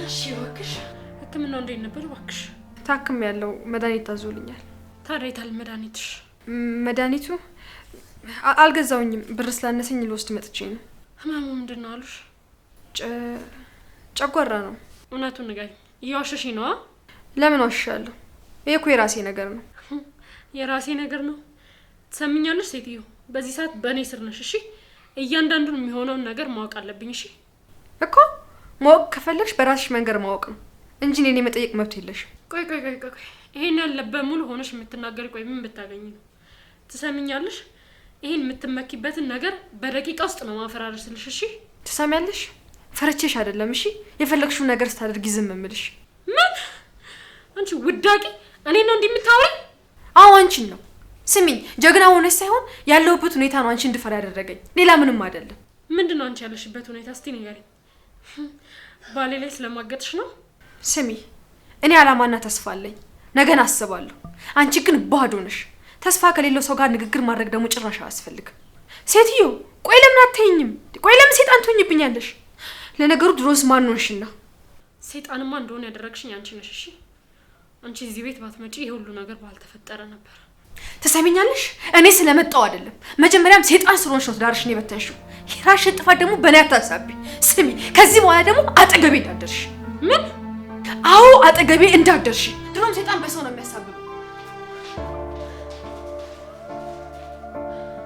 እሺ እባክሽ ህክምናው እንዴት ነበር እባክሽ? ታክም ያለው መድኃኒት ታዞልኛል። ታዲያ የታል መድኃኒትሽ? መድኃኒቱ አልገዛውኝም፣ ብር ስላነሰኝ ልወስድ መጥቼ ነው። ህመሙ ምንድነው አሉሽ? ጨጓራ ነው። እውነቱን ንገሪኝ። እየዋሸሽኝ ነው? ለምን ዋሻለሁ? ይሄ እኮ የራሴ ነገር ነው። የራሴ ነገር ነው? ትሰሚኛለሽ ሴትዮ፣ በዚህ ሰዓት በእኔ ስር ነሽ። እሺ እያንዳንዱን የሚሆነውን ነገር ማወቅ አለብኝ። እሺ እኮ ማወቅ ከፈለግሽ በራስሽ መንገድ ማወቅ ነው እንጂ እኔ መጠየቅ መብት የለሽም። ቆይ ይሄን ያለበት ሙሉ ሆነሽ የምትናገሪ ቆይ ምን ብታገኝ ነው? ትሰሚኛለሽ? ይሄን የምትመኪበትን ነገር በደቂቃ ውስጥ ነው ማፈራረስልሽ። እሺ ትሰሚያለሽ? ፈርቼሽ አይደለም እሺ የፈለግሽው ነገር ስታደርጊ ዝም እምልሽ። ምን አንቺ ውዳቂ እኔ ነው እንደምታወሪ? አዎ አንቺን ነው። ስሚኝ ጀግና ሆነሽ ሳይሆን ያለውበት ሁኔታ ነው አንቺ እንድፈራ ያደረገኝ፣ ሌላ ምንም አይደለም። ምንድነው አንቺ ያለሽበት ሁኔታ? እስቲ ንገሪኝ። ባሌ ላይ ስለማገጥሽ ነው? ስሚ እኔ አላማና ተስፋ አለኝ፣ ነገን አስባለሁ። አንቺ ግን ባዶ ነሽ። ተስፋ ከሌለው ሰው ጋር ንግግር ማድረግ ደግሞ ጭራሽ አያስፈልግም። ሴትዮ ቆይ ለምን አትተኝም? ቆይ ለምን ሴጣን ትሆኝብኛለሽ? ለነገሩ ድሮስ ማን ሆንሽና? ሴጣንማ እንደሆነ ያደረግሽኝ አንቺ ነሽ። እሺ አንቺ እዚህ ቤት ባትመጪ ይሄ ሁሉ ነገር ባልተፈጠረ ነበር። ትሰሚኛለሽ? እኔ ስለመጣው አይደለም፣ መጀመሪያም ሴጣን ስለሆንሽ ነው ትዳርሽን የበተንሽው። የራስሽን ጥፋት ደግሞ በእኔ አታሳቢ። ስሚ ከዚህ በኋላ ደግሞ አጠገቤ እንዳትደርሽ። ምን? አዎ አጠገቤ እንዳትደርሽ። ድሮም ሴጣን በሰው ነው የሚያሳብ